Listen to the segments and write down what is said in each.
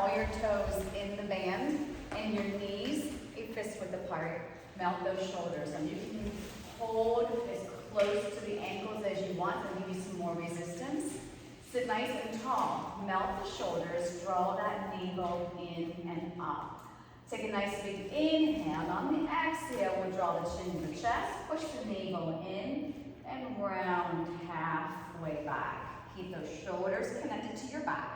all your toes in the band and your knees a fist width apart. Melt those shoulders, and you can hold as close to the ankles as you want. I'll give you some more resistance. Sit nice and tall. Melt the shoulders. Draw that navel in and up. Take a nice big inhale. On the exhale, we'll draw the chin to the chest. Push the navel in and round halfway back. Keep those shoulders connected to your back.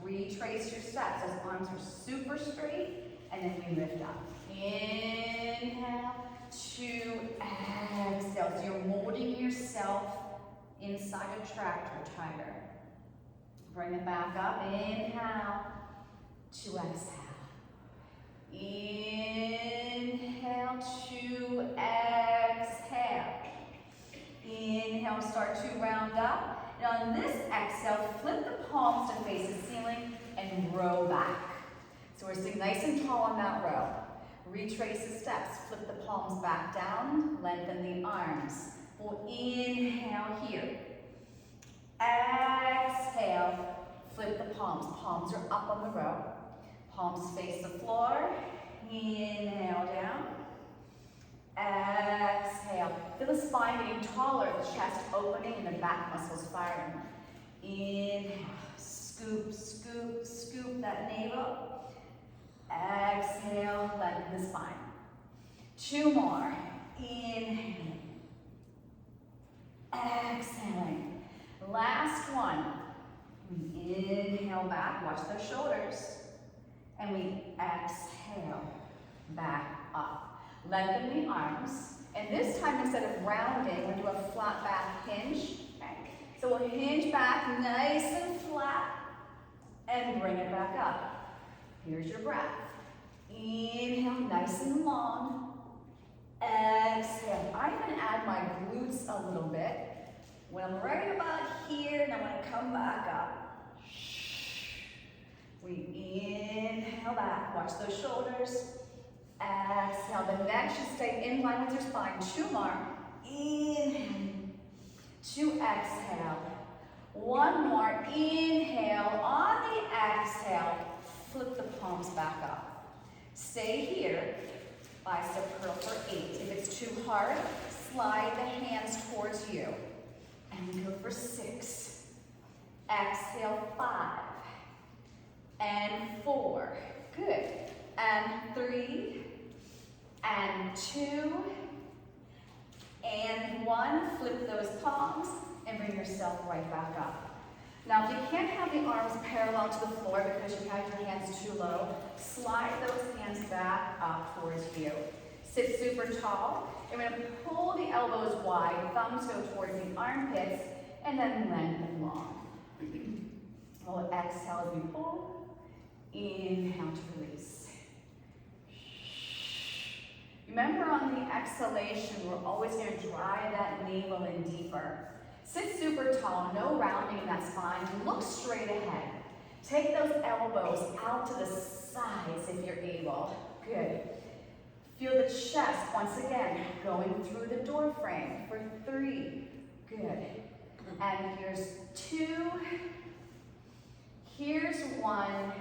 Retrace your steps. Those arms are super straight, and then we lift up. Inhale to exhale. So you're molding yourself inside a tractor tire. Bring it back up. Inhale to exhale. Inhale to exhale. Inhale, start to round up. And on this exhale, flip the palms to face the ceiling and row back. So we're sitting nice and tall on that row. Retrace the steps, flip the palms back down, lengthen the arms. We'll inhale here. Exhale, flip the palms. Palms are up on the row. Palms face the floor. Inhale down. Exhale. Feel the spine getting taller, the chest opening, and the back muscles firing. Inhale. Scoop, scoop, scoop that navel. Exhale, lengthen the spine. Two more. Inhale. Exhaling. Last one. We inhale back, watch those shoulders. And we exhale back up. Lengthen the arms. And this time, instead of rounding, we'll do a flat back hinge. Okay. So we'll hinge back nice and flat and bring it back up. Here's your breath. Inhale, nice and long. Exhale. I'm going to add my glutes a little bit. When I'm right about here, and I'm going to come back up. We inhale back. Watch those shoulders. Exhale. The neck should stay in line with your spine. Two more. Inhale. To exhale. One more. Inhale. On the exhale, flip the palms back up. Stay here. Bicep curl for 8. If it's too hard, slide the hands towards you. And go for 6. Exhale, 5. And 4. Good. And 3. And 2. And 1. Flip those palms and bring yourself right back up. Now, if you can't have the arms parallel to the floor because you have your hands too low, slide those hands back up towards you. Sit super tall. And we're going to pull the elbows wide, thumbs go towards the armpits, and then lengthen long. We'll exhale as we pull. Inhale to release. Remember, on the exhalation, we're always going to drive that navel in deeper. Sit super tall, no rounding in that spine. Look straight ahead. Take those elbows out to the sides if you're able. Good. Feel the chest, once again, going through the door frame for 3. Good. And here's 2. Here's 1.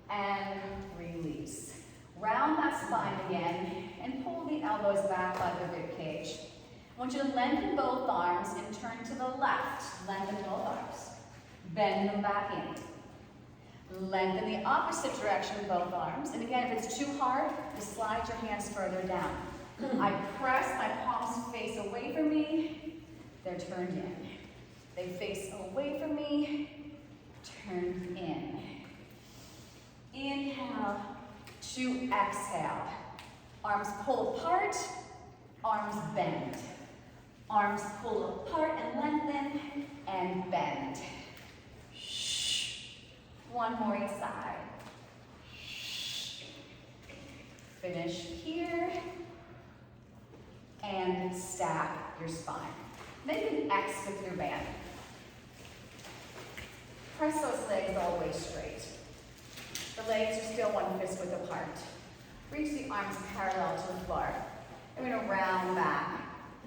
And release. Round that spine again and pull the elbows back like a rib cage. I want you to lengthen both arms and turn to the left. Lengthen both arms. Bend them back in. Lengthen the opposite direction with both arms. And again, if it's too hard, just slide your hands further down. I press, my palms face away from me. They're turned in. They face away from me. Turn in. Inhale to exhale. Arms pull apart. Arms bend. Arms pull apart and lengthen and bend. Shh. One more each side. Shh. Finish here. And stack your spine. Make an X with your band. Press those legs all the way straight. The legs are still 1 fist width apart. Reach the arms parallel to the floor. I'm going to round back,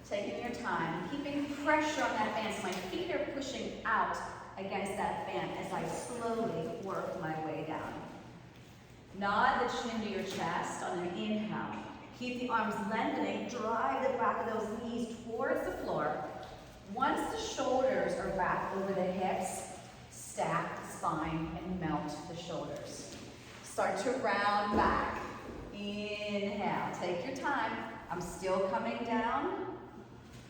taking your time, keeping pressure on that band so my feet are pushing out against that band as I slowly work my way down. Nod the chin to your chest on an inhale. Keep the arms lengthening. Drive the back of those knees towards the floor. Once the shoulders are back over the hips, stack the spine and melt the shoulders. Start to round back. Inhale. Take your time. I'm still coming down,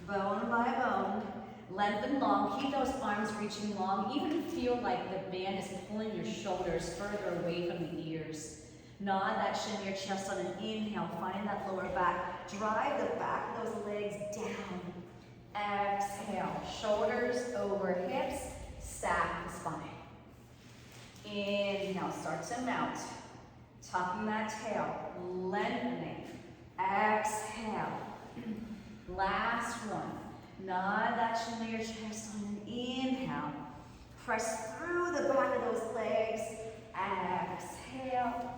bone by bone. Lengthen long. Keep those arms reaching long. Even feel like the band is pulling your shoulders further away from the ears. Nod that chin to your chest on an inhale. Find that lower back. Drive the back of those legs down. Exhale. Shoulders over hips. Stack the spine. Inhale. Start to mount. Tucking that tail. Lengthening. Exhale. Last one. Nod that chin to your chest on an inhale. Press through the back of those legs. Exhale.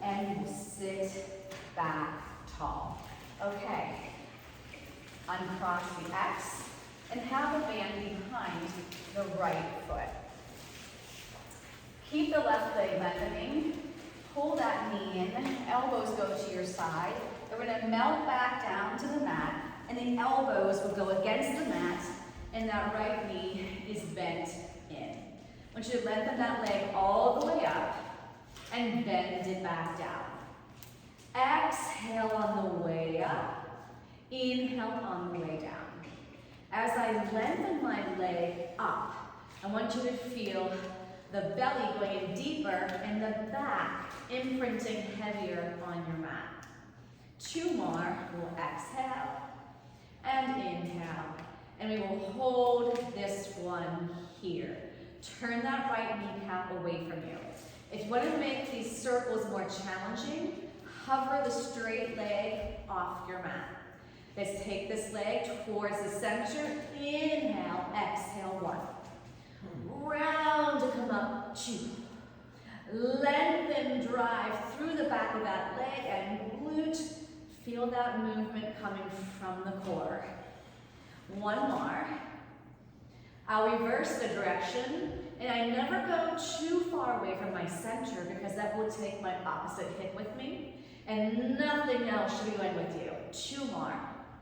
And you will sit back tall. Okay. Uncross the X and have the band behind the right foot. Keep the left leg lengthening. Pull that knee in. Elbows go to your side. We're going to melt back down to the mat, and the elbows will go against the mat, and that right knee is bent in. I want you to lengthen that leg all the way up and bend it back down. Exhale on the way up. Inhale on the way down. As I lengthen my leg up, I want you to feel the belly going in deeper and the back imprinting heavier on your mat. 2 more. We'll exhale and inhale. And we will hold this one here. Turn that right kneecap away from you. If you want to make these circles more challenging, hover the straight leg off your mat. Let's take this leg towards the center. Inhale, exhale, 1. Round to come up, 2. Lengthen, drive through the back of that leg and glute. Feel that movement coming from the core. 1 more. I'll reverse the direction, and I never go too far away from my center because that will take my opposite hip with me, and nothing else should be going with you. 2 more.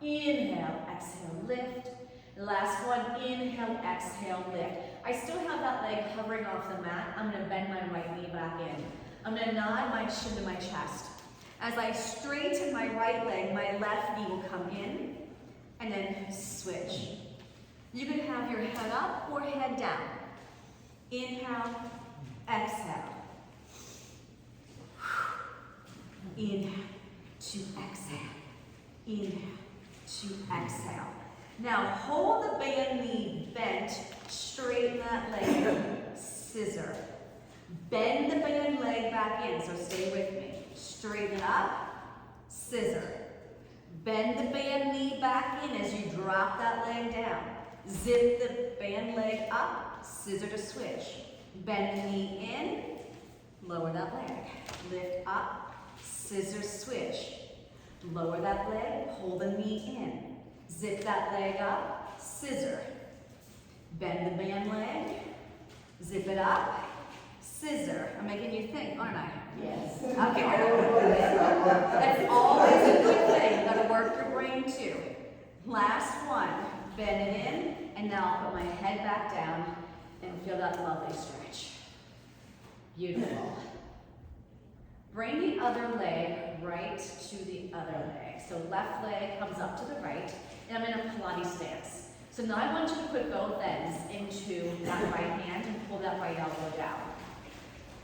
Inhale, exhale, lift. Last one, inhale, exhale, lift. I still have that leg hovering off the mat. I'm going to bend my right knee back in. I'm going to nod my chin to my chest. As I straighten my right leg, my left knee will come in, and then switch. You can have your head up or head down. Inhale, exhale. Inhale to exhale. Inhale to exhale. Now hold the band knee bent, straighten that leg, scissor. Bend the band leg back in, so stay with me. Straighten it up, scissor. Bend the band knee back in as you drop that leg down. Zip the band leg up, scissor to switch. Bend the knee in, lower that leg. Lift up, scissor switch. Lower that leg, pull the knee in. Zip that leg up, scissor. Bend the band leg, zip it up, scissor. I'm making you think, aren't I? Yes. Okay. That's always a good thing. You gotta work your brain too. Last one. Bend it in, and now I'll put my head back down and feel that lovely stretch. Beautiful. Bring the other leg right to the other leg. So left leg comes up to the right, and I'm in a Pilates stance. So now I want you to put both ends into that right hand and pull that right elbow down.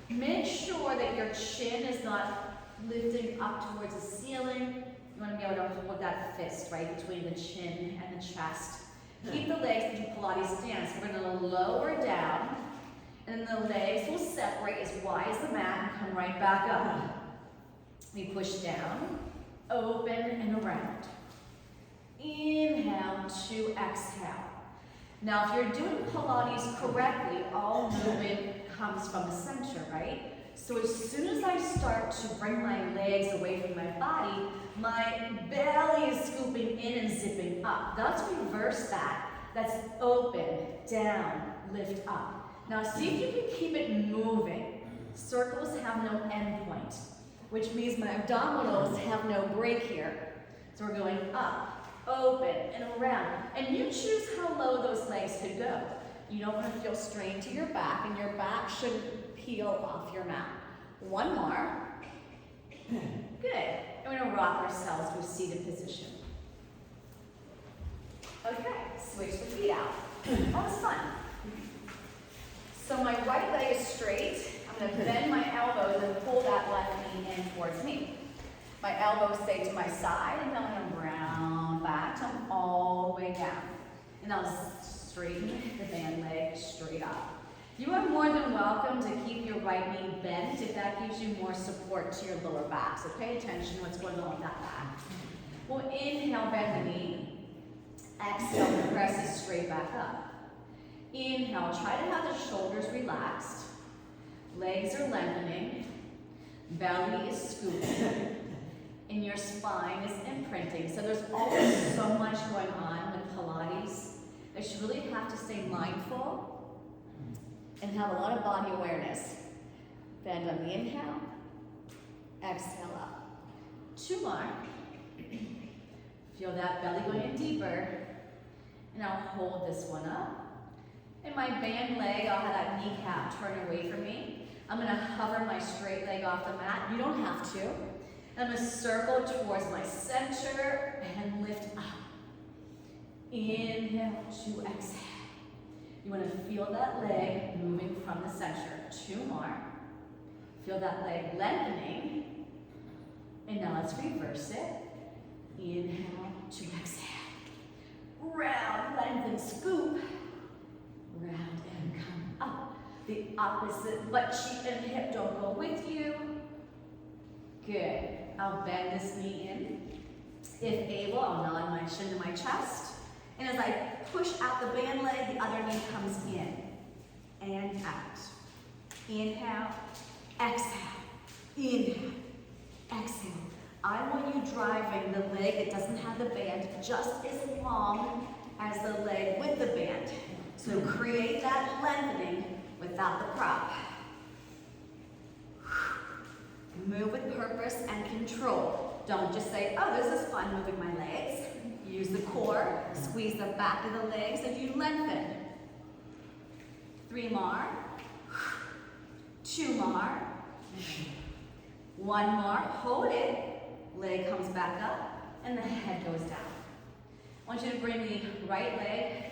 Make sure that your chin is not lifting up towards the ceiling. You want to be able to hold that fist right between the chin and the chest. Keep the legs into Pilates stance. We're going to lower down, and then the legs will separate as wide as the mat and come right back up. We push down, open, and around. Inhale to exhale. Now, if you're doing Pilates correctly, all movement comes from the center, right? So as soon as I start to bring my legs away from my body, my belly is scooping in and zipping up. Let's reverse that. That's open, down, lift up. Now see if you can keep it moving. Circles have no end point, which means my abdominals have no break here. So we're going up, open, and around. And you choose how low those legs could go. You don't want to feel strain to your back, and your back shouldn't peel off your mat. One more. Good. And we're going to rock ourselves to a seated position. Okay, switch the feet out. That was fun. So my right leg is straight. I'm going to bend my elbows and pull that left knee in towards me. My elbows stay to my side, and then I'm going to round back till I'm all the way down. And I'll straighten the band leg straight up. You are more than welcome to keep your right knee bent if that gives you more support to your lower back. So pay attention to what's going on with that back. We'll inhale, bend the knee. Exhale, press it straight back up. Inhale, try to have the shoulders relaxed. Legs are lengthening. Belly is scooping. And your spine is imprinting. So there's always so much going on with Pilates that you really have to stay mindful and have a lot of body awareness. Bend on the inhale. Exhale up. 2 more. Feel that belly going in deeper. And I'll hold this one up. And my band leg, I'll have that kneecap turn away from me. I'm going to hover my straight leg off the mat. You don't have to. And I'm going to circle towards my center and lift up. Inhale to exhale. You want to feel that leg moving from the center. 2 more. Feel that leg lengthening. And now let's reverse it. Inhale to exhale. Round, lengthen, scoop. Round and come up. The opposite butt cheek and hip don't go with you. Good. I'll bend this knee in. If able, I'll nod my chin to my chest. And as I push out the band leg, the other knee comes in and out. Inhale, exhale, inhale, exhale. I want you driving the leg that doesn't have the band just as long as the leg with the band. So create that lengthening without the prop. Move with purpose and control. Don't just say, oh, this is fun moving my legs. Use the core, squeeze the back of the legs, and you lengthen. 3 more. 2 more. 1 more. Hold it. Leg comes back up, and the head goes down. I want you to bring the right leg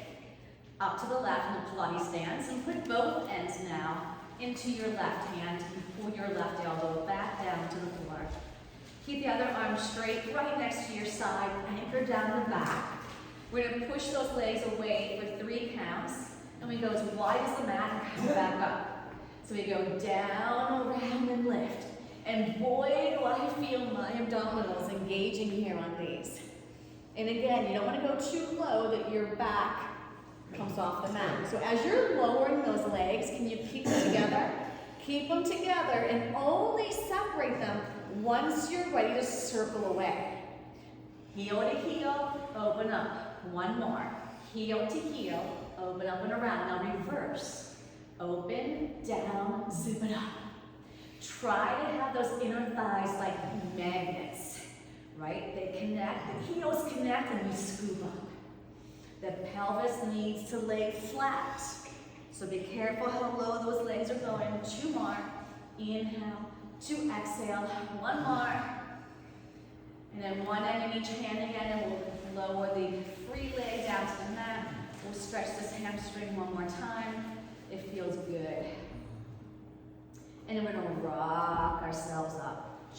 up to the left in the Pilates stance, and put both ends now into your left hand, and pull your left elbow back down to the floor. Keep the other arm straight, right next to your side, anchor down the back. We're going to push those legs away for 3 counts, and we go as wide as the mat and come back up. So we go down, around, and lift. And boy, do I feel my abdominals engaging here on these. And again, you don't want to go too low that your back comes off the mat. So as you're lowering those legs, can you keep them together? Keep them together and only separate them once you're ready to circle away. Heel to heel, open up. 1 more. Heel to heel, open up and around. Now reverse. Open, down, zip it up. Try to have those inner thighs like magnets, right? They connect, the heels connect, and we scoop up. The pelvis needs to lay flat. So be careful how low those legs are going. 2 more. Inhale to exhale. 1 more. And then 1 end in each hand again, and we'll lower the free leg down to the mat. We'll stretch this hamstring 1 more time. It feels good. And then we're going to rock ourselves up.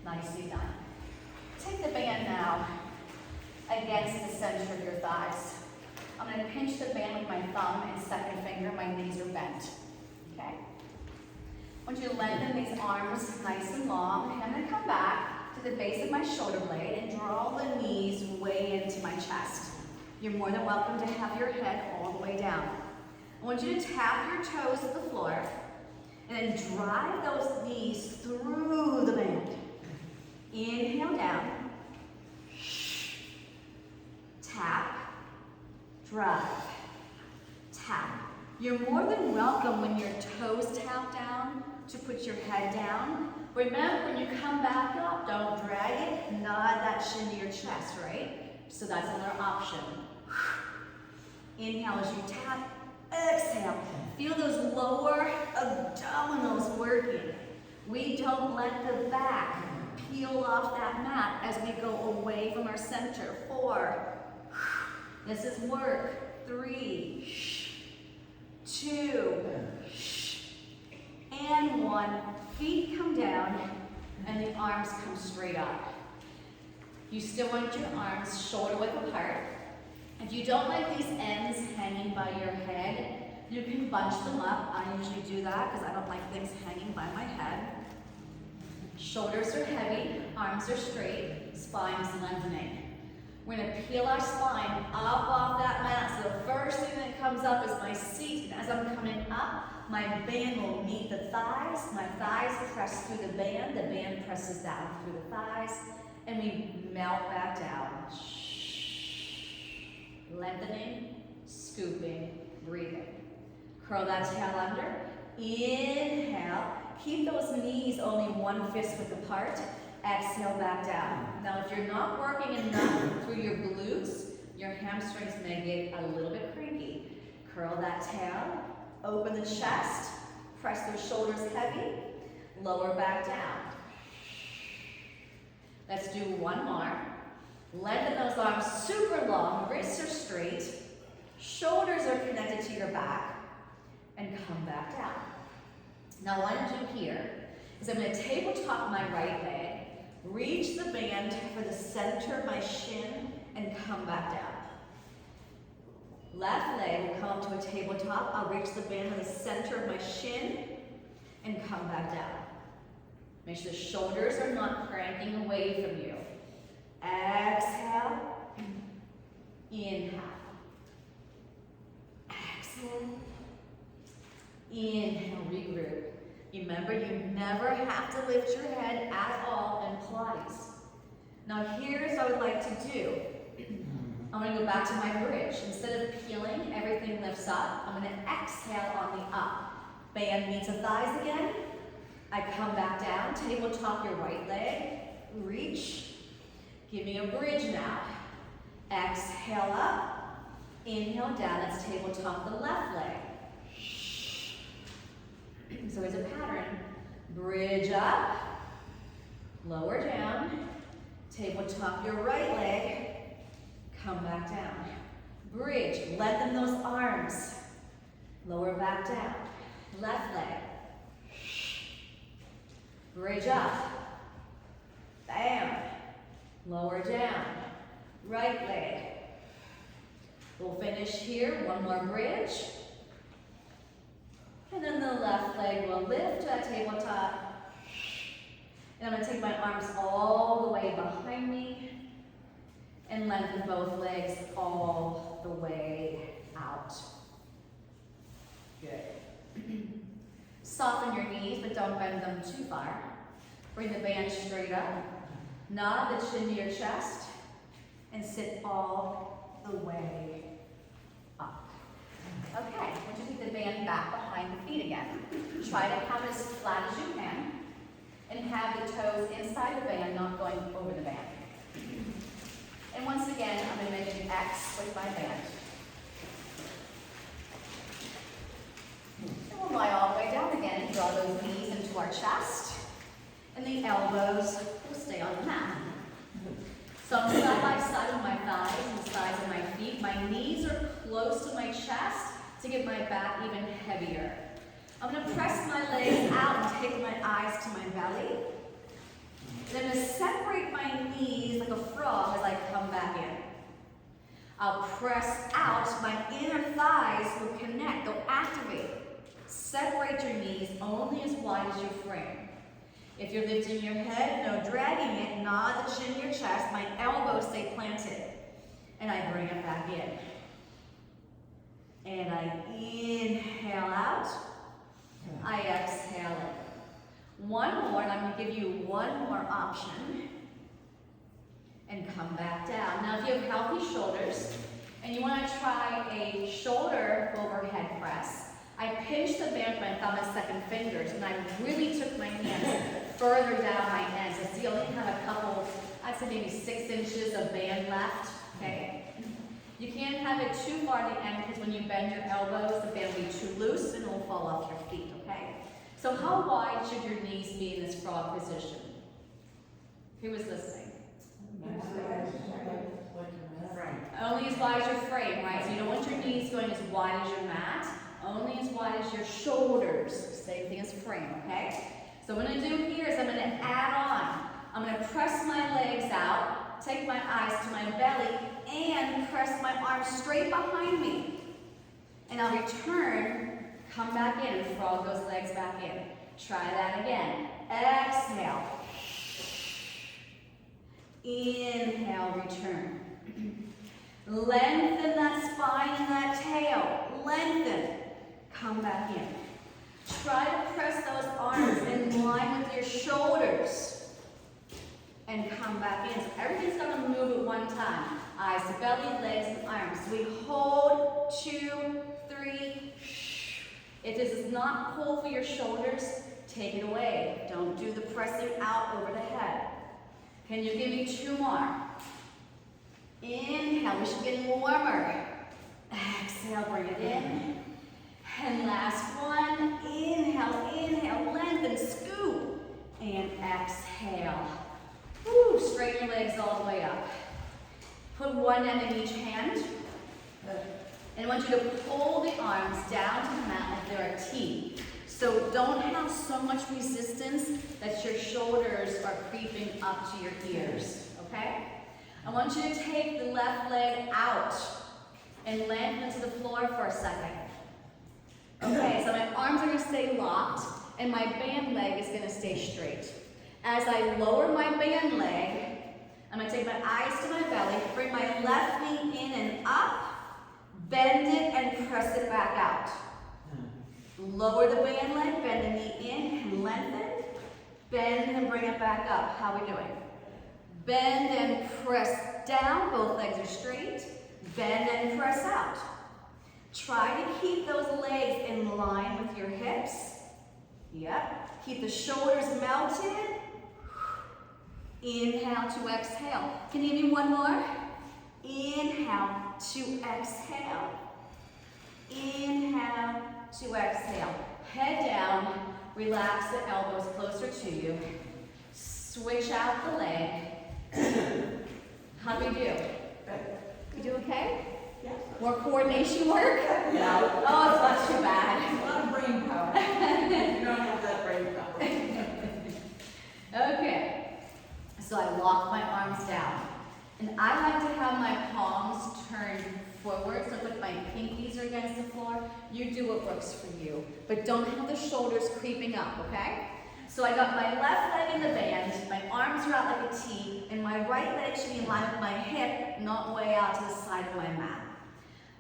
Nicely done. Take the band now against the center of your thighs. I'm going to pinch the band with my thumb and second finger. My knees are bent. Okay? I want you to lengthen these arms nice and long. And I'm going to come back to the base of my shoulder blade and draw the knees way into my chest. You're more than welcome to have your head all the way down. I want you to tap your toes to the floor and then drive those knees through the band. Inhale down. Tap. Drive. Tap. You're more than welcome when your toes tap down to put your head down. Remember, when you come back up, don't drag it, nod that shin to your chest, right? So that's another option. Inhale as you tap, exhale. Feel those lower abdominals working. We don't let the back peel off that mat as we go away from our center. 4. This is work. 3, 2, and 1. Feet come down and the arms come straight up. You still want your arms shoulder width apart. If you don't like these ends hanging by your head, you can bunch them up. I usually do that because I don't like things hanging by my head. Shoulders are heavy, arms are straight, spine's lengthening. We're going to peel our spine up off that mat. So the first thing that comes up is my seat. And as I'm coming up, my band will meet the thighs. My thighs press through the band presses down through the thighs, and we melt back down. Lengthening, scooping, breathing. Curl that tail under. Inhale. Keep those knees only 1 fist width apart. Exhale back down. Now, if you're not working enough through your glutes, your hamstrings may get a little bit cranky. Curl that tail. Open the chest. Press those shoulders heavy. Lower back down. Let's do one more. Lengthen those arms super long. Wrists are straight. Shoulders are connected to your back. And come back down. Now what I'm going to do here is I'm going to tabletop my right leg, reach the band for the center of my shin, and come back down. Left leg will come up to a tabletop. I'll reach the band for the center of my shin, and come back down. Make sure the shoulders are not cranking away from you. Exhale. Inhale. Exhale. Inhale, regroup. Remember, you never have to lift your head at all in Pilates. Now here's what I would like to do. I'm going to go back to my bridge. Instead of peeling, everything lifts up. I'm going to exhale on the up. Band meets the thighs again. I come back down, tabletop your right leg, reach. Give me a bridge now. Exhale up. Inhale down, let's tabletop the left leg. So it's a pattern. Bridge up, lower down, tabletop your right leg, come back down. Bridge, lengthen those arms, lower back down. Left leg. Bridge up, bam, lower down. Right leg. We'll finish here, one more bridge. And then the left leg will lift to that tabletop. And I'm going to take my arms all the way behind me and lengthen both legs all the way out. Good. Soften your knees, but don't bend them too far. Bring the band straight up. Nod the chin to your chest and sit all the way up. Okay, I want you to take the band back behind the feet again. Try to have it as flat as you can and have the toes inside the band, not going over the band. And once again, I'm going to make an X with my band. And we'll lie all the way down again and draw those knees into our chest. And the elbows will stay on the mat. So I'm side by side with my thighs and the sides of my feet. My knees are close to my chest to get my back even heavier. I'm going to press my legs out and take my eyes to my belly. Then I'm going to separate my knees like a frog as I come back in. I'll press out, my inner thighs will connect, they'll activate. Separate your knees only as wide as your frame. If you're lifting your head, no dragging it, nod the chin to your chest, my elbows stay planted. And I bring it back in. And I inhale out, I exhale in. One more, and I'm going to give you one more option. And come back down. Now if you have healthy shoulders, and you want to try a shoulder overhead press, I pinched the band with my thumb and second fingers, and I really took my hands further down my ends. So see, I only have a couple, I'd say maybe 6 inches of band left, okay? You can't have it too far at the end because when you bend your elbows, the band will be too loose and it will fall off your feet, okay? So how wide should your knees be in this frog position? Who was listening? Only as wide as your frame, right? So you don't want your knees going as wide as your mat, only as wide as your shoulders. Same thing as frame, okay? So what I'm going to do here is I'm going to add on. I'm going to press my legs out, take my eyes to my belly, and press my arms straight behind me. And I'll return, come back in, and frog those legs back in. Try that again. Exhale. Inhale, return. Lengthen that spine and that tail. Lengthen. Come back in. Try to press those arms in line with your shoulders. And come back in. So everything's going to move at one time. Eyes to belly, legs and arms. So we hold, 2, 3. If this is not pull for your shoulders, take it away. Don't do the pressing out over the head. Can you give me 2 more? Inhale, we should get warmer. Exhale, bring it in. And last one, inhale, inhale, lengthen, scoop. And exhale. Woo, straighten your legs all the way up. Put one end in each hand. And I want you to pull the arms down to the mat like they're a T. So don't have so much resistance that your shoulders are creeping up to your ears, okay? I want you to take the left leg out and land into the floor for a second. Okay, so my arms are going to stay locked and my band leg is going to stay straight. As I lower my band leg, I'm going to take my eyes to my belly, bring my left knee in and up, bend it and press it back out. Lower the band leg, bend the knee in and lengthen. Bend and bring it back up. How are we doing? Bend and press down. Both legs are straight. Bend and press out. Try to keep those legs in line with your hips. Yep. Keep the shoulders melted. Inhale to exhale. Can you give me one more? Inhale to exhale. Inhale to exhale. Head down. Relax the elbows closer to you. Switch out the leg. How do we do? You do okay? Yes. More coordination work? No. Oh, it's not too bad. A lot of brain power. You don't have that brain power. Okay. So I lock my arms down. And I like to have my palms turned forward, so like my pinkies are against the floor. You do what works for you. But don't have the shoulders creeping up, okay? So I got my left leg in the band, my arms are out like a T, and my right leg should be in line with my hip, not way out to the side of my mat.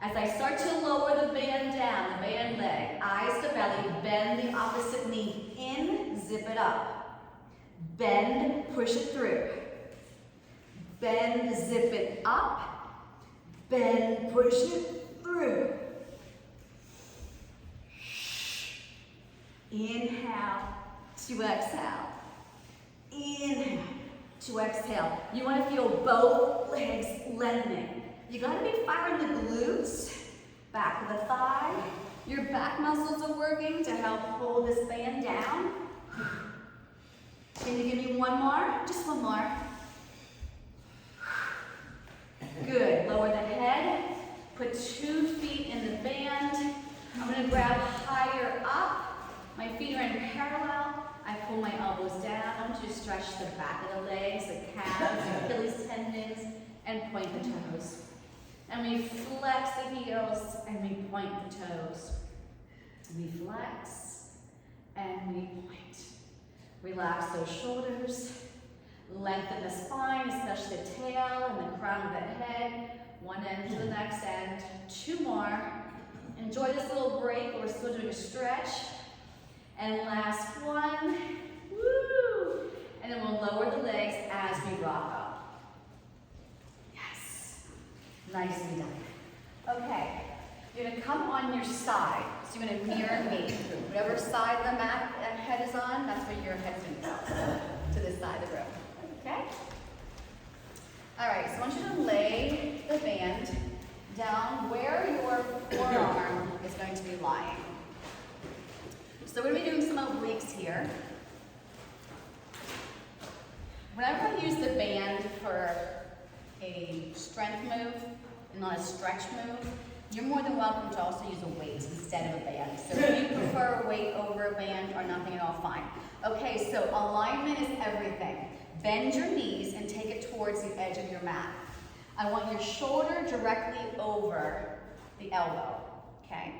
As I start to lower the band down, the band leg, eyes to belly, bend the opposite knee in, zip it up. Bend, push it through. Bend, zip it up. Bend, push it through. Inhale to exhale. Inhale to exhale. You want to feel both legs lengthening. You got to be firing the glutes, back of the thigh. Your back muscles are working to help hold this band down. Can you give me one more? Just one more. Good. Lower the head. Put 2 feet in the band. I'm going to grab higher up. My feet are in parallel. I pull my elbows down. I want you to stretch the back of the legs, the calves, Achilles tendons, and point the toes. And we flex the heels and we point the toes. We flex and we point. Relax those shoulders. Lengthen the spine, especially the tail and the crown of the head. One end to the next end. 2 more. Enjoy this little break. We're still doing a stretch. And last one. Woo! And then we'll lower the legs as we rock up. Yes. Nicely done. Okay. You're gonna come on your side. So you're gonna mirror me. Whatever side the mat head is on, that's where your head's gonna go. To this side of the room. Okay? Alright, so I want you to lay the band down where your forearm is going to be lying. So we're going to be doing some obliques here. Whenever I use the band for a strength move and not a stretch move, you're more than welcome to also use a weight instead of a band. So if you prefer a weight over a band or nothing at all, fine. Okay, so alignment is everything. Bend your knees and take it towards the edge of your mat. I want your shoulder directly over the elbow, okay?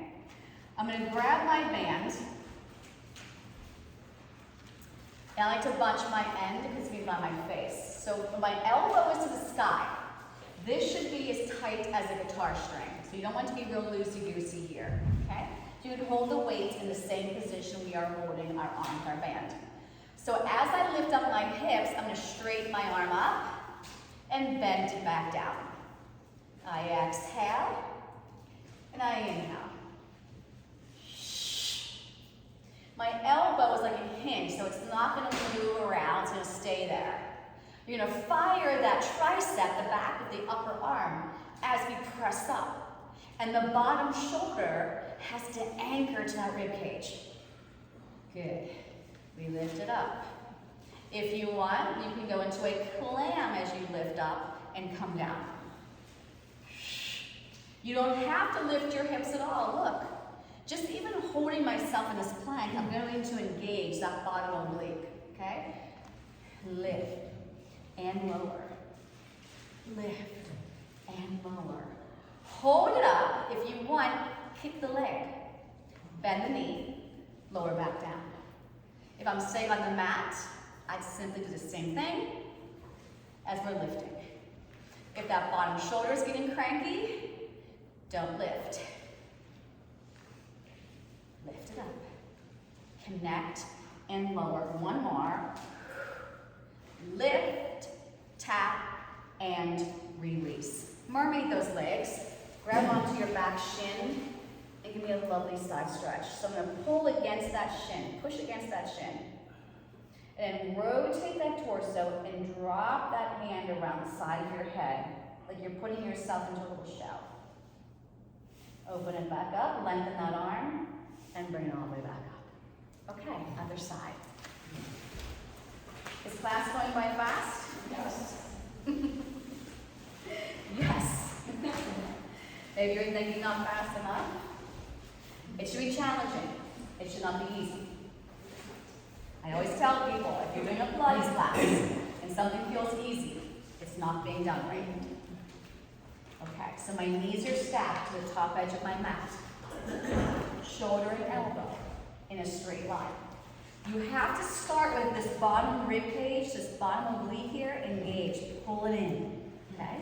I'm gonna grab my band. And I like to bunch my end because it's on my face. So my elbow is to the sky. This should be as tight as a guitar string. So you don't want to be real loosey-goosey here, okay? So you can hold the weight in the same position we are holding our arm with our band. So as I lift up my hips, I'm going to straighten my arm up and bend it back down. I exhale and I inhale. My elbow is like a hinge, so it's not going to move around, it's going to stay there. You're going to fire that tricep, the back of the upper arm, as we press up. And the bottom shoulder has to anchor to that rib cage. Good. We lift it up. If you want, you can go into a clam as you lift up and come down. You don't have to lift your hips at all. Look, just even holding myself in this plank, I'm going to engage that bottom oblique, okay? Lift and lower. Lift and lower. Hold it up. If you want, kick the leg. Bend the knee, lower back down. If I'm staying on the mat, I'd simply do the same thing as we're lifting. If that bottom shoulder is getting cranky, don't lift. Lift it up. Connect and lower. One more. Lift, tap, and release. Mermaid those legs. Grab onto your back shin. It can be a lovely side stretch. So I'm going to pull against that shin. Push against that shin. And rotate that torso and drop that hand around the side of your head, like you're putting yourself into a little shell. Open it back up, lengthen that arm, and bring it all the way back up. Okay, other side. Is class going by fast? Yes. Yes. Maybe you're thinking not fast enough. It should be challenging. It should not be easy. I always tell people, if you're doing a Pilates class and something feels easy, it's not being done right. Okay, so my knees are stacked to the top edge of my mat. Shoulder and elbow in a straight line. You have to start with this bottom rib cage, this bottom oblique here, engage. Pull it in, okay?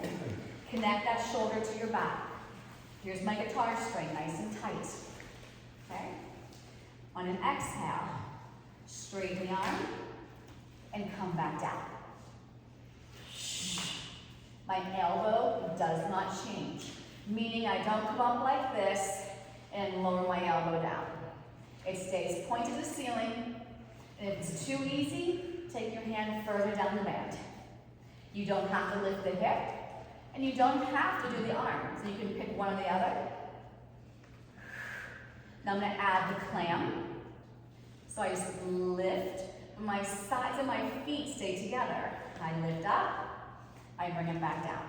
Connect that shoulder to your back. Here's my guitar string, nice and tight. Okay? On an exhale, straighten the arm and come back down. My elbow does not change, meaning I don't come up like this and lower my elbow down. It stays pointed to the ceiling, and if it's too easy, take your hand further down the band. You don't have to lift the hip, and you don't have to do the arm, so you can pick one or the other. Now I'm going to add the clam. So I just lift, my sides of my feet stay together. I lift up, I bring it back down.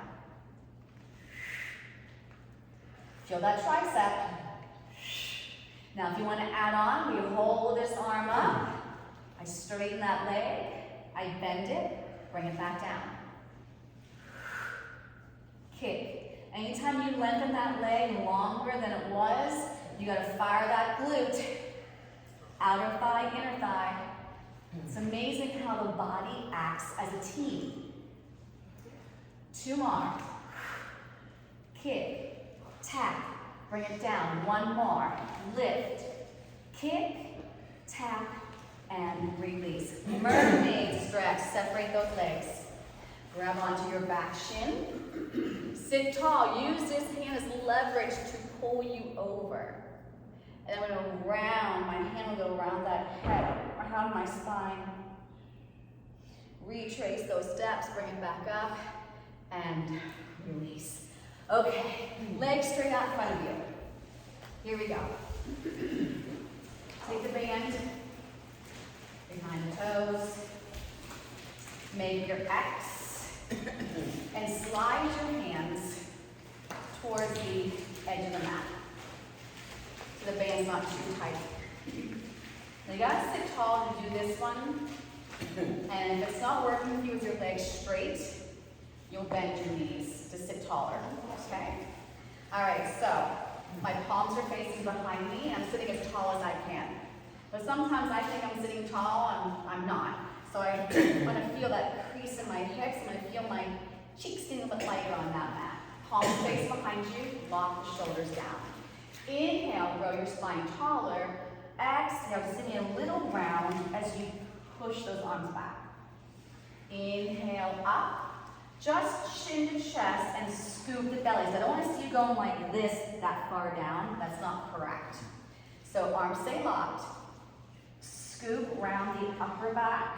Feel that tricep. Now if you want to add on, we hold this arm up, I straighten that leg, I bend it, bring it back down. Kick. Anytime you lengthen that leg longer than it was, you got to fire that glute. Outer thigh, inner thigh. It's amazing how the body acts as a team. 2 more. Kick, tap, bring it down. 1 more. Lift, kick, tap, and release. Mermaid stretch. Separate those legs. Grab onto your back shin. Sit tall. Use this hand as leverage to pull you over. And I'm going to round. My hand will go around that head, around my spine. Retrace those steps. Bring it back up. And release. Okay. Legs straight out in front of you. Here we go. Take the band behind the toes. Make your X. And slide your hands towards the edge of the mat. So the band's not too tight. Now you gotta sit tall to do this one. And if it's not working with you with your legs straight, you'll bend your knees to sit taller, okay? All right, so my palms are facing behind me. I'm sitting as tall as I can. But sometimes I think I'm sitting tall, I'm not. So I want to feel that crease in my hips. I'm going to feel my cheeks getting a little bit lighter on that mat. Palms face behind you, lock the shoulders down. Inhale, grow your spine taller. Exhale, just give me a little round as you push those arms back. Inhale up, just chin to chest and scoop the belly. So I don't want to see you going like this that far down. That's not correct. So arms stay locked. Scoop round the upper back.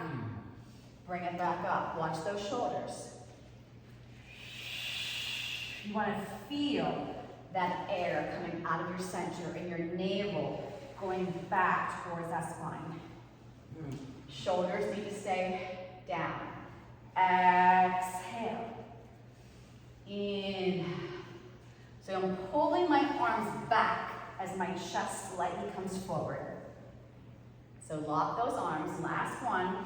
Bring it back up. Watch those shoulders. You want to feel that air coming out of your center and your navel going back towards that spine. Shoulders need to stay down. Exhale. Inhale. So I'm pulling my arms back as my chest slightly comes forward. So lock those arms. Last one.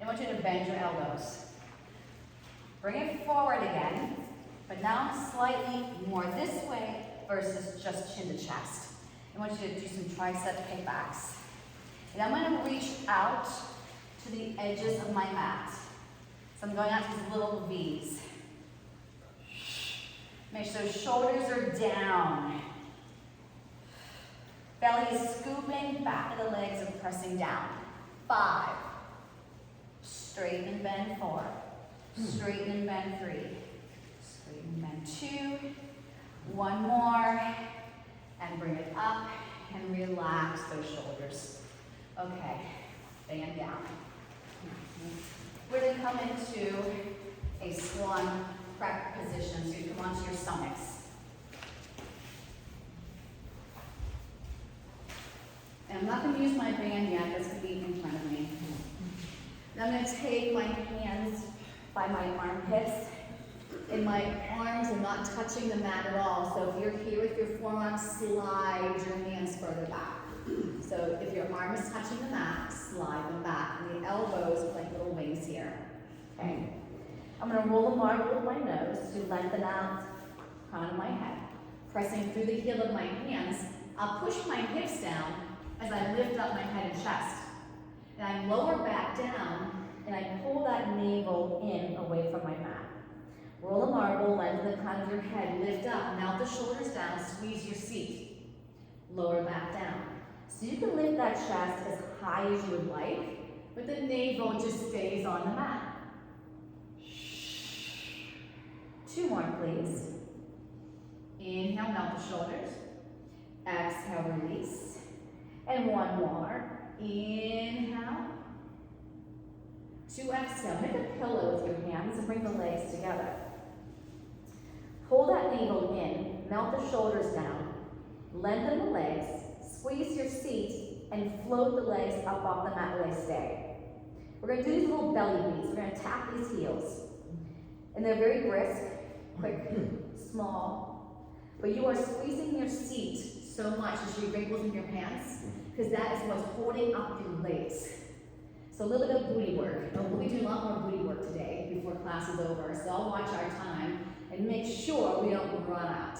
I want you to bend your elbows. Bring it forward again, but now slightly more this way versus just chin to chest. I want you to do some tricep kickbacks. And I'm going to reach out to the edges of my mat. So I'm going out to these little V's. Make sure those shoulders are down. Belly is scooping, back of the legs are pressing down. 5. Straighten and bend 4. Straighten and bend 3. Straighten and bend 2. One more. And bring it up and relax those shoulders. Okay, band down. We're going to come into a swan prep position. So you come onto your stomachs. And I'm not going to use my band yet. That's going to be in front of me. And I'm going to take my hands by my armpits. And my arms are not touching the mat at all. So if you're here with your forearms, slide your hands further back. So if your arm is touching the mat, slide them back. And the elbows are like little wings here. Okay. I'm going to roll a marble with my nose to lengthen out the crown of my head. Pressing through the heel of my hands, I'll push my hips down as I lift up my head and chest. And I lower back down, and I pull that navel in away from my mat. Roll a marble, lengthen the crown of your head, lift up, melt the shoulders down, squeeze your seat. Lower back down. So you can lift that chest as high as you would like, but the navel just stays on the mat. 2 more, please. Inhale, melt the shoulders. Exhale, release. And 1 more. Inhale. 2 exhale. Make a pillow with your hands and bring the legs together. Hold that navel in. Melt the shoulders down. Lengthen the legs. Squeeze your seat and float the legs up off the mat where they stay. We're going to do these little belly beats. We're going to tap these heels. And they're very brisk, quick, small. But you are squeezing your seat so much as your wrinkles in your pants, because that is what's holding up your legs. So a little bit of booty work. We'll be doing a lot more booty work today before class is over. So I'll watch our time and make sure we don't run out.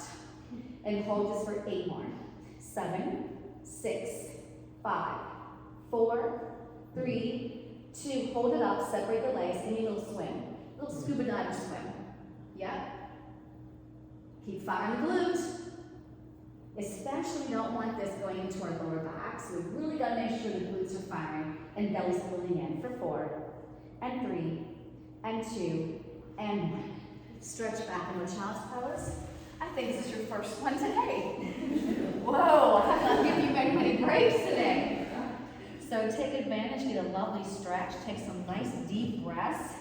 And hold this for 8 more. 7, 6, 5, 4, 3, 2. Hold it up, separate the legs, give me a little swim. A little scuba diver swim. Yeah? Keep firing the glutes. Especially don't want this going into our lower back. So we've really got to make sure the glutes are firing and belly's pulling in for 4, and 3, and 2, and 1. Stretch back into child's pose. I think this is your first one today. Whoa, I have not given you many breaks today. So take advantage, get a lovely stretch, take some nice deep breaths.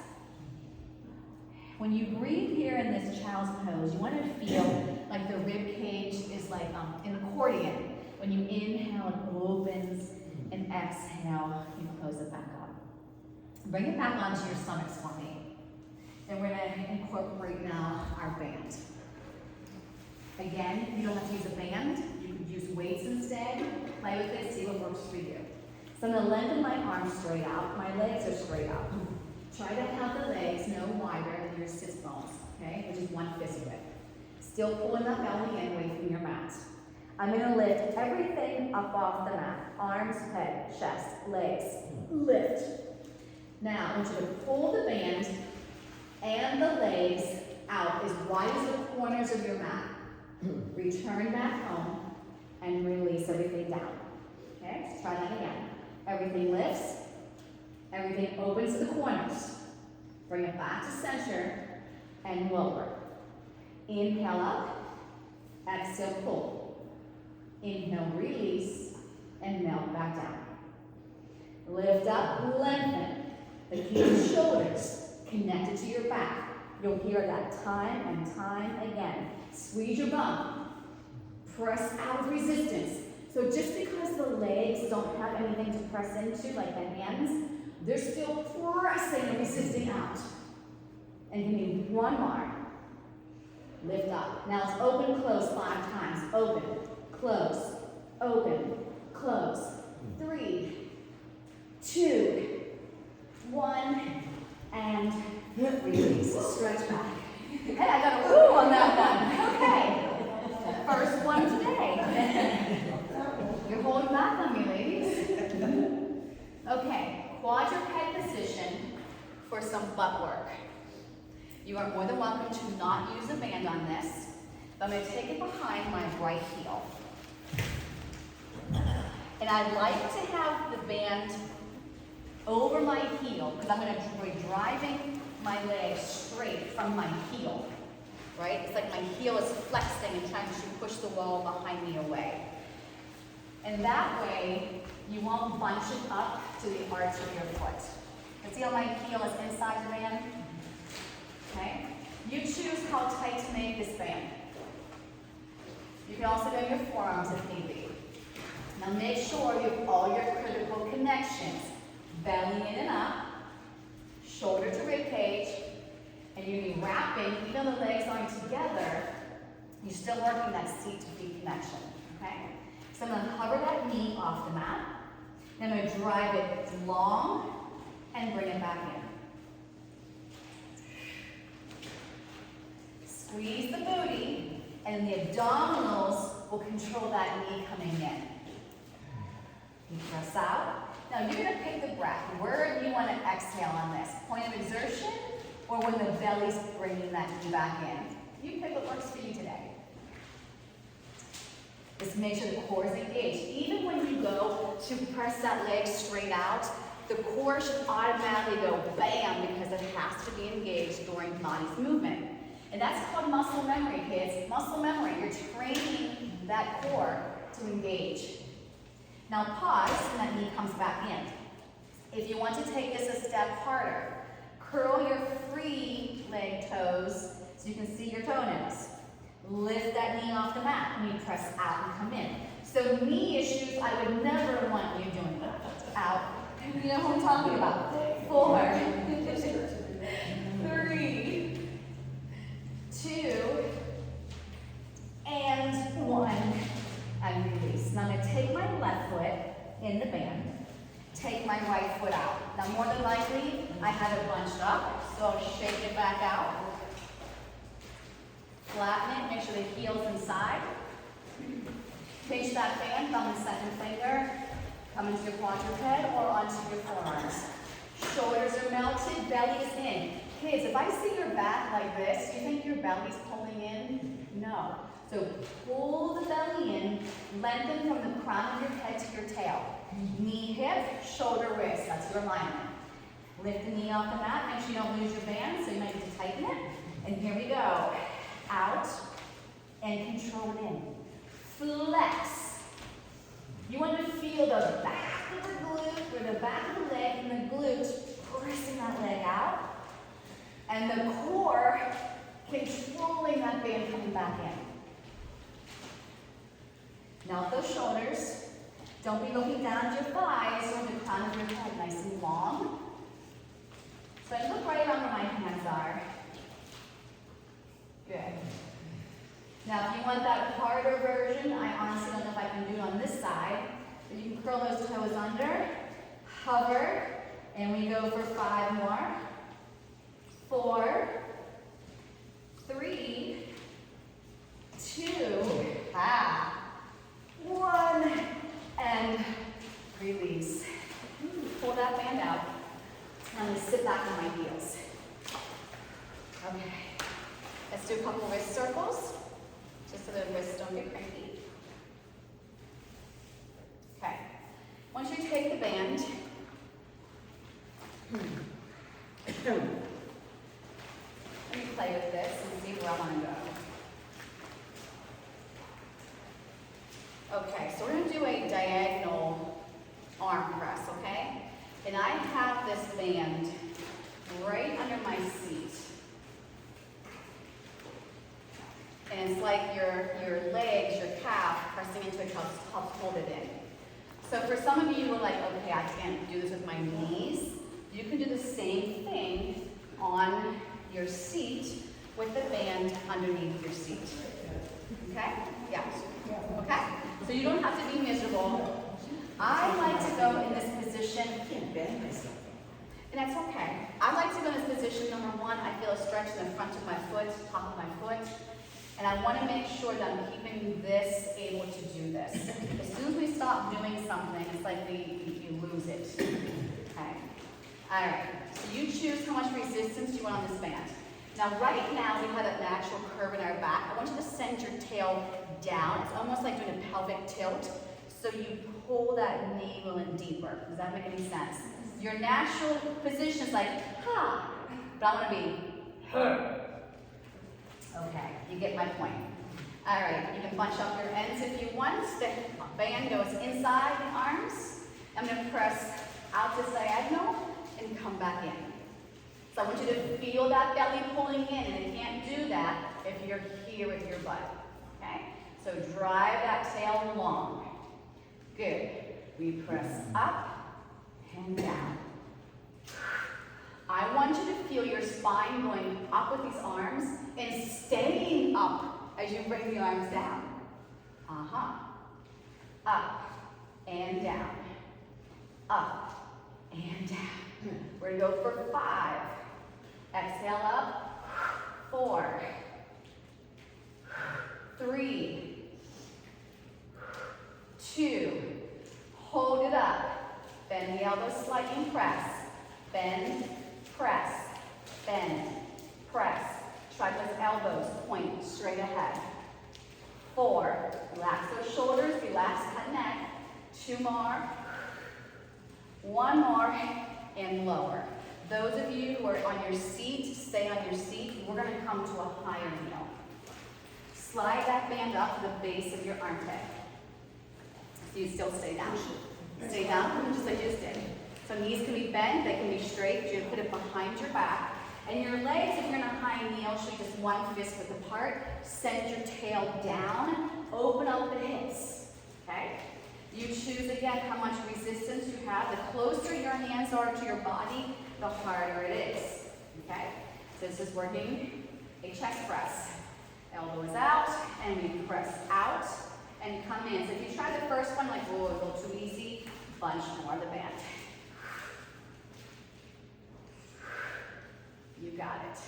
When you breathe here in this child's pose, you want to feel like the rib cage is like an accordion. When you inhale, it opens, and exhale, you close it back up. Bring it back onto your stomachs for me. And we're going to incorporate now our band. Again, you don't have to use a band. You could use weights instead. Play with it, see what works for you. So I'm going to lengthen my arms straight out. My legs are straight out. Try to have the legs no wider than your sit bones, okay? Which is 1 fist width. Still pulling that belly in away from your mat. I'm going to lift everything up off the mat. Arms, head, chest, legs. Lift. Now, I want you to pull the band and the legs out as wide as the corners of your mat. Return back home and release everything down. Okay, let's try that again. Everything lifts, everything opens to the corners. Bring it back to center and lower. Inhale up, exhale pull. Inhale, release, and melt back down. Lift up, lengthen. The key is shoulders connected to your back. You'll hear that time and time again. Squeeze your bum. Press out of resistance. So just because the legs don't have anything to press into, like the hands, they're still pressing and resisting out. And give me one more. Lift up. Now it's open, close 5 times. Open, close, open, close. 3, 2, 1, and release. Stretch back. Hey, I got a woo on that one. Okay. First one today. You're holding back on me, ladies. Okay, quadruped position for some butt work. You are more than welcome to not use a band on this, but I'm going to take it behind my right heel. And I'd like to have the band over my heel, because I'm going to be driving my leg straight from my heel, right? It's like my heel is flexing and trying to push the wall behind me away. And that way, you won't bunch it up to the arch of your foot. You see how my heel is inside the band? Okay? You choose how tight to make this band. You can also go your forearms if need be. Now make sure you have all your critical connections. Belly in and up, shoulder to rib cage, and you're going to be wrapping, even though the legs aren't together, you're still working that seat to feet connection, okay? So I'm going to cover that knee off the mat, and I'm going to drive it long and bring it back in. Squeeze the booty, and the abdominals will control that knee coming in. You press out. Now you're going to pick the breath. Where do you want to exhale on this? Point of exertion, or when the belly's bringing that knee back in? You pick what works for you today. Just make sure the core is engaged. Even when you go to press that leg straight out, the core should automatically go bam because it has to be engaged during the body's movement. And that's called muscle memory, kids. Muscle memory. You're training that core to engage. Now pause, and that knee comes back in. If you want to take this a step harder, curl your free leg toes so you can see your toenails. Lift that knee off the mat when you press out and come in. So knee issues, I would never want you doing out. You know what I'm talking about. 4, 3, 2, and 1. And release. Now I'm going to take my left foot in the band, take my right foot out. Now more than likely, I have it bunched up, so I'll shake it back out. Flatten it, make sure the heel's inside. Pinch that band, thumb and second finger, come into your quadruped or onto your forearms. Shoulders are melted, belly is in. Kids, if I see your back like this, do you think your belly's pulling in? No. So pull the belly in, lengthen from the crown of your head to your tail. Knee, hip, shoulder, wrist. That's your alignment. Lift the knee off the mat. Make sure you don't lose your band, so you might need to tighten it. And here we go. and control it in. Flex. You want to feel the back of the glute or the back of the leg and the glute pressing that leg out. And the core controlling that band coming back in. Melt those shoulders. Don't be looking down at your thighs or the crown of your head, nice and long. So I look right around where my hands are. Good. Now if you want that harder version, I honestly don't know if I can do it on this side, but you can curl those toes under, hover, and we go for 5 more. 4, 3, 2, 1, and release. Pull that band out. And then sit back on my heels. Okay. Let's do a couple wrist circles, just so the wrists don't get cranky. Okay. Once you take the band, let me play with this and see where I want to go. Okay, so we're going to do a diagonal arm press, okay? And I have this band right under my seat. And it's like your legs, your calf, pressing into it helps hold it in. So for some of you who are like, okay, I can't do this with my knees, you can do the same thing on your seat with the band underneath your seat. Okay? Yeah. Okay? So you don't have to be miserable. I like to go in this position. I can't bend myself. And that's okay. I like to go in this position, number one, I feel a stretch in the front of my foot, top of my foot. And I want to make sure that I'm keeping this able to do this. As soon as we stop doing something, it's like you lose it. Okay? Alright. So you choose how much resistance you want on this band. Now right now we have that natural curve in our back. I want you to send your tail down. It's almost like doing a pelvic tilt. So you pull that knee a little deeper. Does that make any sense? Your natural position is like, ha, but I want to be, huh. Okay, you get my point. All right, you can bunch up your ends if you want. The band goes inside the arms. I'm going to press out this diagonal and come back in. So I want you to feel that belly pulling in, and you can't do that if you're here with your butt. Okay? So drive that tail long. Good. We press up and down. I want you to feel your spine going up with these arms and staying up as you bring the arms down. Up and down. Up and down. We're going to go for 5. Exhale up. 4. 3. 2. Hold it up. Bend the elbows slightly and press. Bend, press, bend, press. Try those elbows point straight ahead. 4. Relax those shoulders, relax that neck. 2 more. 1 more, and lower. Those of you who are on your seat, stay on your seat. We're going to come to a higher kneel. Slide that band up to the base of your armpit. So you still stay down. Stay down, just like you just did. So knees can be bent, they can be straight. You put it behind your back. And your legs, if you're in a high kneel, should be just one fist width apart. Send your tail down. Open up the hips. Okay? You choose again how much resistance you have. The closer your hands are to your body, the harder it is. Okay? So this is working a chest press. Elbows out, and we press out and come in. So if you try the first one, like, oh, it's a little too easy, bunch more of the band. You got it.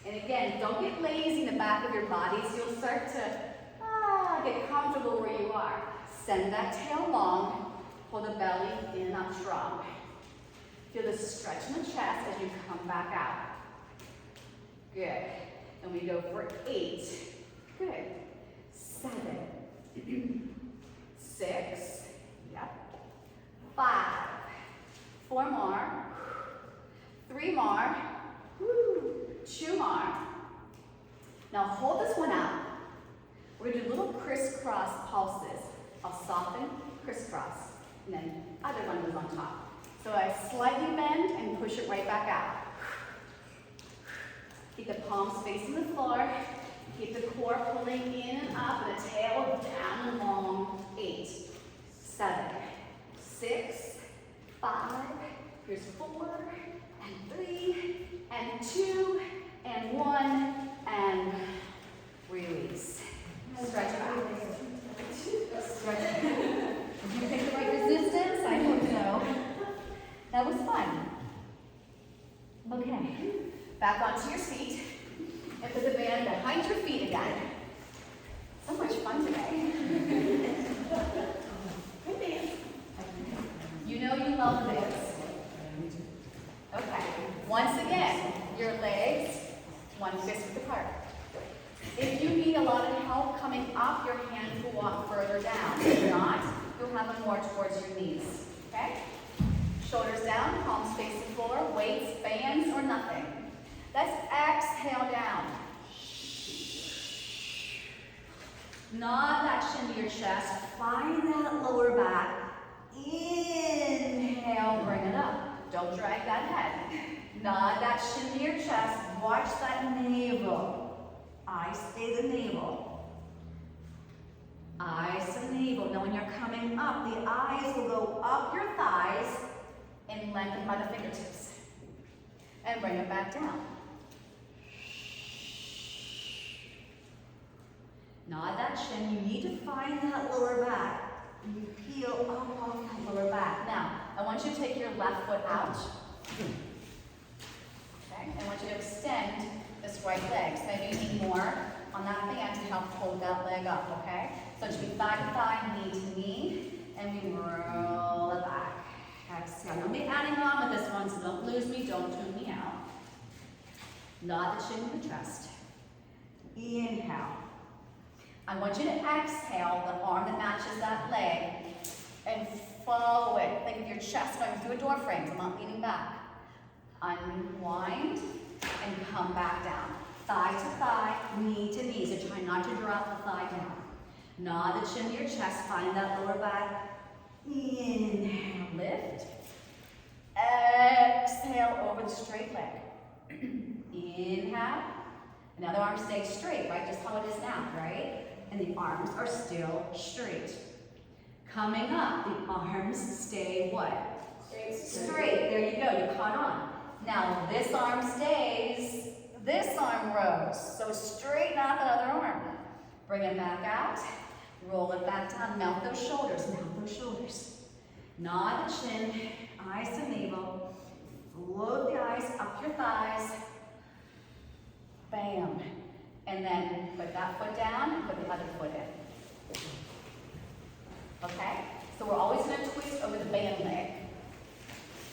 And again, don't get lazy in the back of your body, so you'll start to get comfortable where you are. Send that tail long, pull the belly in and up strong. Feel the stretch in the chest as you come back out. Good. And we go for 8. Good. 7. 6. Yep. 5. 4 more. 3 more. 2 more. Now hold this one out. crisscross pulses. I'll soften, crisscross, and then other one goes on top. So I slightly bend and push it right back out. Keep the palms facing the floor. Keep the core pulling in and up, and the tail down and long. 8, 7, 6, 5. Here's 4, and 3, and 2, and 1, and release. Stretch back. Stretch. Did you pick the right resistance? I hope so. That was fun. Okay. Back onto your feet. And put the band behind your feet again. So much fun today. Good dance. You know you love the dance. Okay. Once again, your legs, one fist width apart. If you need a lot of help coming up, your hands will walk further down. If not, you'll have them more towards your knees. Okay? Shoulders down, palms facing floor, weights, bands, or nothing. Let's exhale down. Nod that chin to your chest. Find that lower back. Inhale, bring it up. Don't drag that head. Nod that chin to your chest. Watch that navel. Eyes stay the navel. Eyes to navel. Now when you're coming up, the eyes will go up your thighs and lengthen by the fingertips. And bring it back down. Nod that chin. You need to find that lower back. You peel up off that lower back. Now, I want you to take your left foot out. Okay, I want you to extend this right leg. So maybe you need more on that band to help hold that leg up, okay? So it should be thigh to thigh, knee to knee, and we roll it back. Exhale. I'm going to be adding on with this one, so don't lose me, don't tune me out. Nod the chin to the chest. Inhale. I want you to exhale the arm that matches that leg and follow it. Think of your chest going through a door frame, so I'm not leaning back. Unwind and come back down. Thigh to thigh, knee to knee. So try not to drop the thigh down. Nod the chin to your chest, find that lower back. Inhale, lift. Exhale over the straight leg. Inhale. Now the arm stays straight, right? Just how it is now, right? And the arms are still straight. Coming up, the arms stay what? Straight. There you go. You caught on. Now this arm stays. This arm rose. So straighten out that other arm. Bring it back out. Roll it back down. Mount those shoulders. Mount those shoulders. Nod the chin. Eyes to navel. Float the eyes up your thighs. Bam. And then put that foot down and put the other foot in. Okay? So we're always going to twist over the band leg.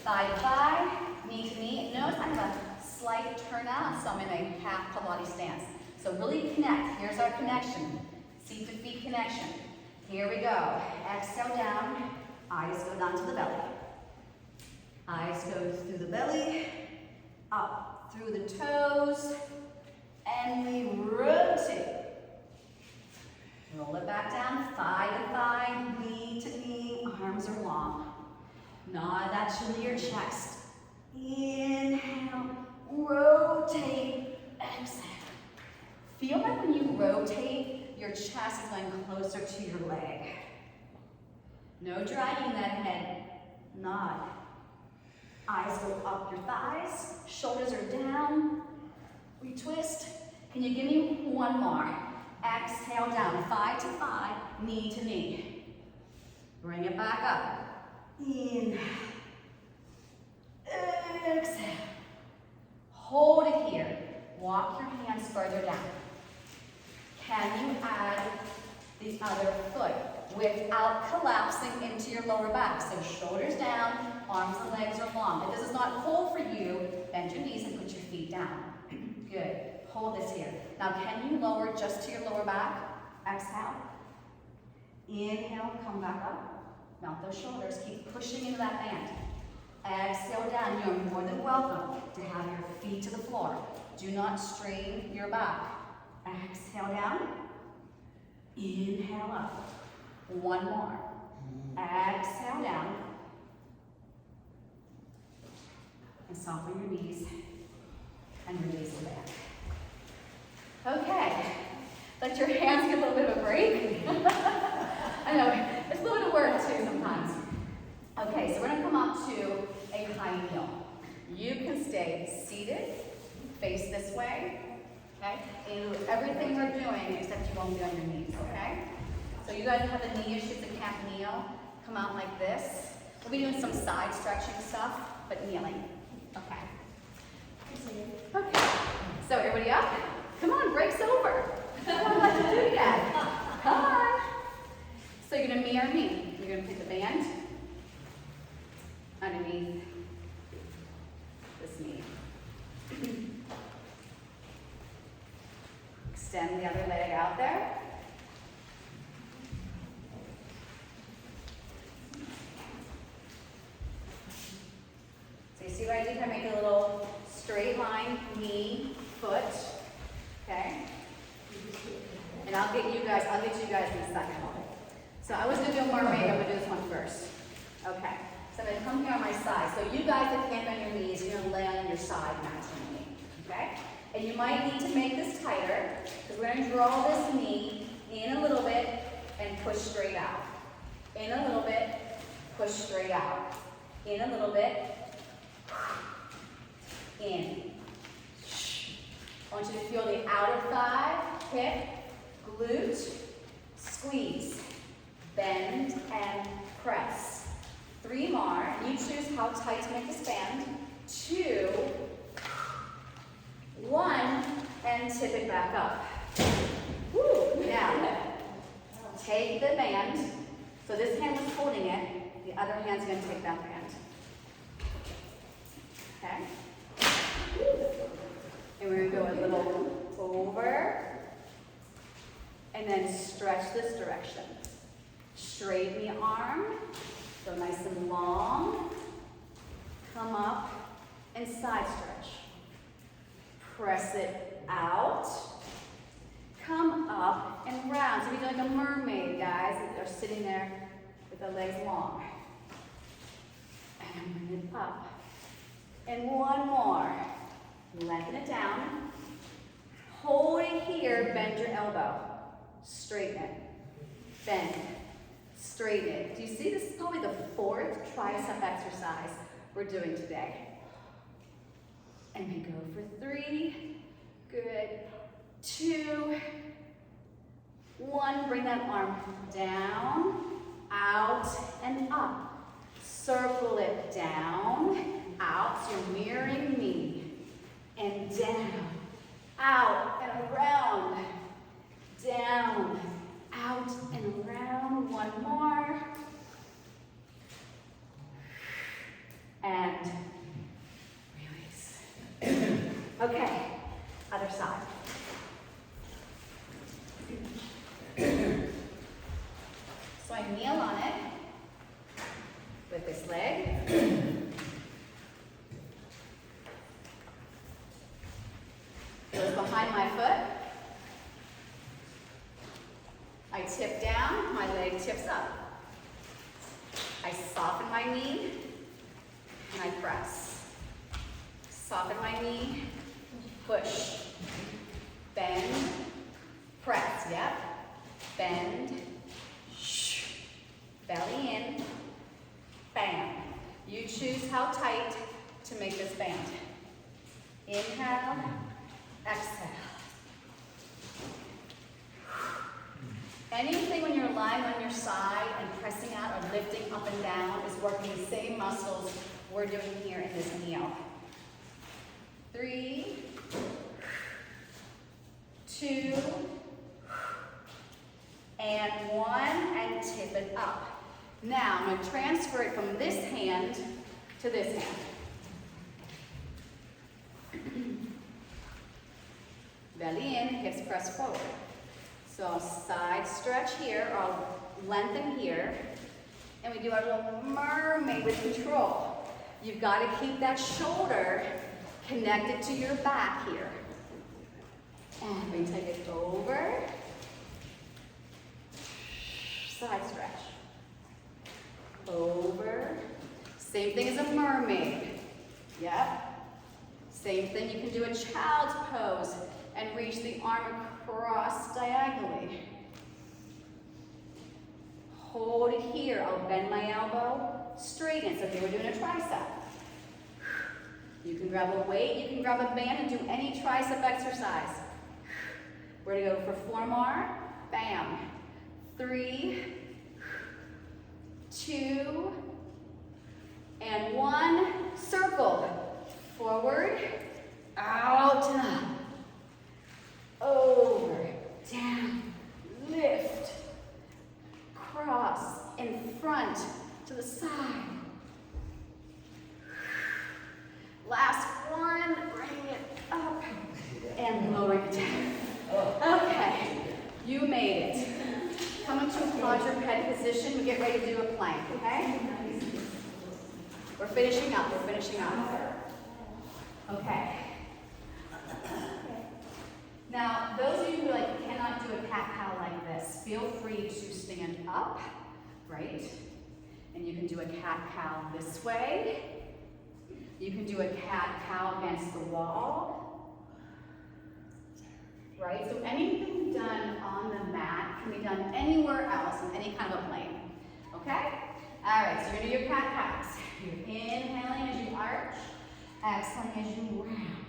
Thigh to thigh, knee to knee. Notice I have a slight turn out, so I'm in a half Pilates stance. So really connect. Here's our connection. Seat to feet connection. Here we go. Exhale down. Eyes go down to the belly. Eyes go through the belly, up through the toes, and we rotate. Roll it back down, thigh to thigh, knee to knee, arms are long. Nod that chin to your chest. Inhale, rotate, exhale. Feel like when you rotate, your chest is going closer to your leg. No dragging that head. Nod. Eyes go up your thighs, shoulders are down. We twist. Can you give me one more? Exhale down, thigh to thigh, knee to knee. Bring it back up. Inhale. Exhale. Hold it here. Walk your hands further down. Can you add the other foot without collapsing into your lower back? So shoulders down, arms and legs are long. If this is not hold for you, bend your knees and put your feet down. Good. Hold this here. Now can you lower just to your lower back? Exhale. Inhale, come back up. Mount those shoulders. Keep pushing into that band. Exhale down. You're more than welcome to have your feet to the floor. Do not strain your back. Exhale down. Inhale up. One more. Exhale down. And soften your knees and release the back. Okay. Let your hands get a little bit of a break. I know, it's a little bit of work too sometimes. Okay, so we're gonna come up to a high kneel. You can stay seated, face this way, okay? And do everything we're doing except you won't be on your knees, okay? So you guys have the knee issues that can't kneel, come out like this. We'll be doing some side stretching stuff, but kneeling, okay? Okay, so everybody up? Come on, break's over. I don't like to do it yet. Come on. So you're gonna mirror me. You're gonna put the band underneath this knee. Extend the other leg out there. So you see what I did? I make a little straight line, knee, foot. Okay? And I'll get you guys in a second. So I was gonna do a mermaid, I'm gonna do this one first. Okay. So I'm gonna come here on my side. So you guys that can't bend your knees, you're gonna lay on your side maximally. Okay? And you might need to make this tighter, because we're gonna draw this knee in a little bit and push straight out. In a little bit, push straight out. In a little bit, in. I want you to feel the outer thigh, hip, glute, squeeze, bend, and press. 3 more. You choose how tight to make this band. 2, 1, and tip it back up. Woo. Now, take the band. So this hand was holding it. The other hand's going to take that band. Okay? And we're going to go a little over, and then stretch this direction. Straighten the arm, go nice and long. Come up and side stretch. Press it out. Come up and round. So we do like a mermaid, guys, that are sitting there with the legs long. And bring it up. And one more. Lengthen it down. Hold it here, bend your elbow. Straighten it. Bend. Straighten it. Do you see this is probably the 4th tricep exercise we're doing today. And then go for 3. Good. 2. 1. Bring that arm down, out, and up. Circle it down, out. So you're mirroring me. And down, out, and around. Down, out, and around. One more. And release. Okay, other side. So I kneel on it with this leg. Goes behind my foot. I tip down, my leg tips up. I soften my knee, and I press. Soften my knee, push. Bend, press, yep. Bend, shh. Belly in, bam. You choose how tight to make this band. Inhale, exhale. Anything when you're lying on your side and pressing out or lifting up and down is working the same muscles we're doing here in this kneel. 3, 2, and 1, and tip it up. Now, I'm going to transfer it from this hand to this hand. Belly in, hips press forward. So I'll side stretch here, or I'll lengthen here, and we do our little mermaid with control. You've got to keep that shoulder connected to your back here. And we take it over, Lengthen. You can do a child's pose and reach the arm across diagonally. Hold it here. I'll bend my elbow, straighten it. So here we're doing a tricep. You can grab a weight, you can grab a band and do any tricep exercise. We're gonna go for 4 more. Bam. 3, 2, and 1. Circle. Forward, out, over, down, lift, cross, in front, to the side. Last one, bring it up and lower it down. Okay, you made it. Come into a quadruped position. We get ready to do a plank, okay? We're finishing up, Okay. Now, those of you who cannot do a cat-cow like this, feel free to stand up, right? And you can do a cat-cow this way. You can do a cat-cow against the wall, right? So anything done on the mat can be done anywhere else in any kind of a plane, okay? All right, so you're gonna do your cat-cows. You're inhaling as you arch, exhaling as you round.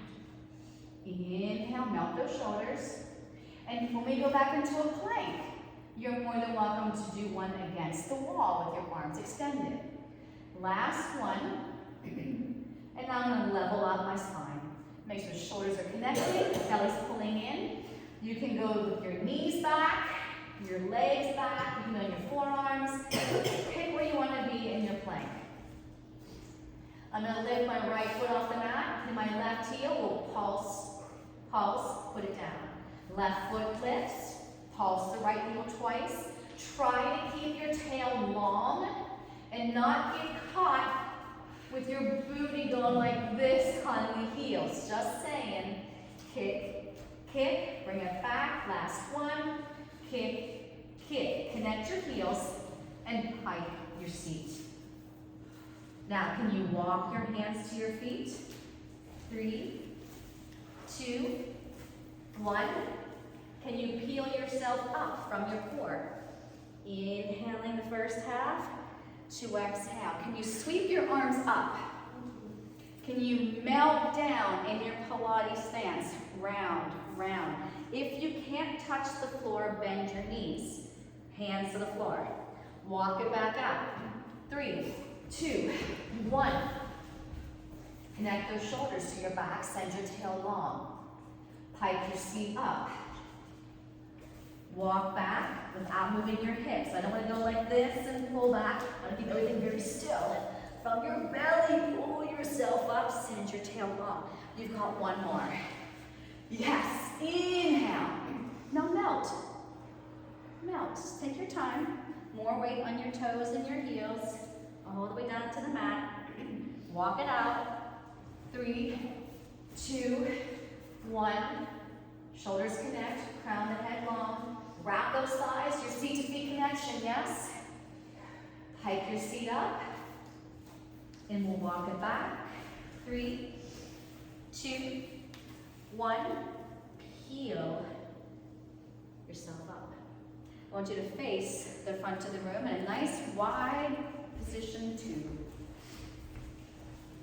Inhale, melt those shoulders. And when we go back into a plank, you're more than welcome to do one against the wall with your arms extended. Last one. And now I'm going to level out my spine. Make sure the shoulders are connected, belly's pulling in. You can go with your knees back, your legs back, you can go on your forearms. Pick where you want to be in your plank. I'm going to lift my right foot off the mat, and my left heel will pulse, put it down. Left foot lifts, pulse the right heel twice. Try to keep your tail long and not get caught with your booty going like this on the heels. Just saying. Kick, kick, bring it back. Last one. Kick, kick. Connect your heels and hike your seat. Now, can you walk your hands to your feet? 3, 2, 1. Can you peel yourself up from your core? Inhaling the first half. To exhale. Can you sweep your arms up? Can you melt down in your Pilates stance? Round, round. If you can't touch the floor, bend your knees. Hands to the floor. Walk it back out. 3, 2, 1. Connect those shoulders to your back. Send your tail long. Pike your seat up. Walk back without moving your hips. I don't want to go like this and pull back. I want to keep everything very still. From your belly, pull yourself up. Send your tail long. You've got one more. Yes. Inhale. Now melt. Melt. Just take your time. More weight on your toes and your heels. All the way down to the mat. Walk it out. 3, 2, 1. Shoulders connect. Crown the head long. Wrap those thighs, your seat to feet connection, yes? Hike your seat up, and we'll walk it back. 3, 2, 1. Peel yourself up. I want you to face the front of the room in a nice wide position 2.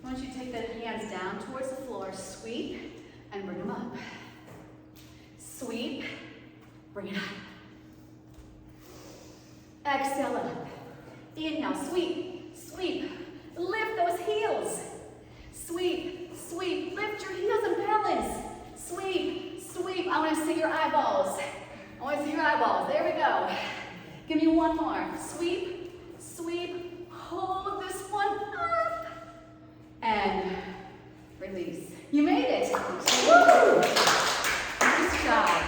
I want you to take the hands down towards the floor, sweep, and bring them up. Sweep, bring it up. Exhale up. Inhale, sweep, sweep. Lift those heels. Sweep, sweep. Lift your heels and balance. Sweep, sweep. I want to see your eyeballs. I want to see your eyeballs. There we go. Give me one more. Sweep, sweep. Hold this one up. And release. You made it. Woo! Nice job.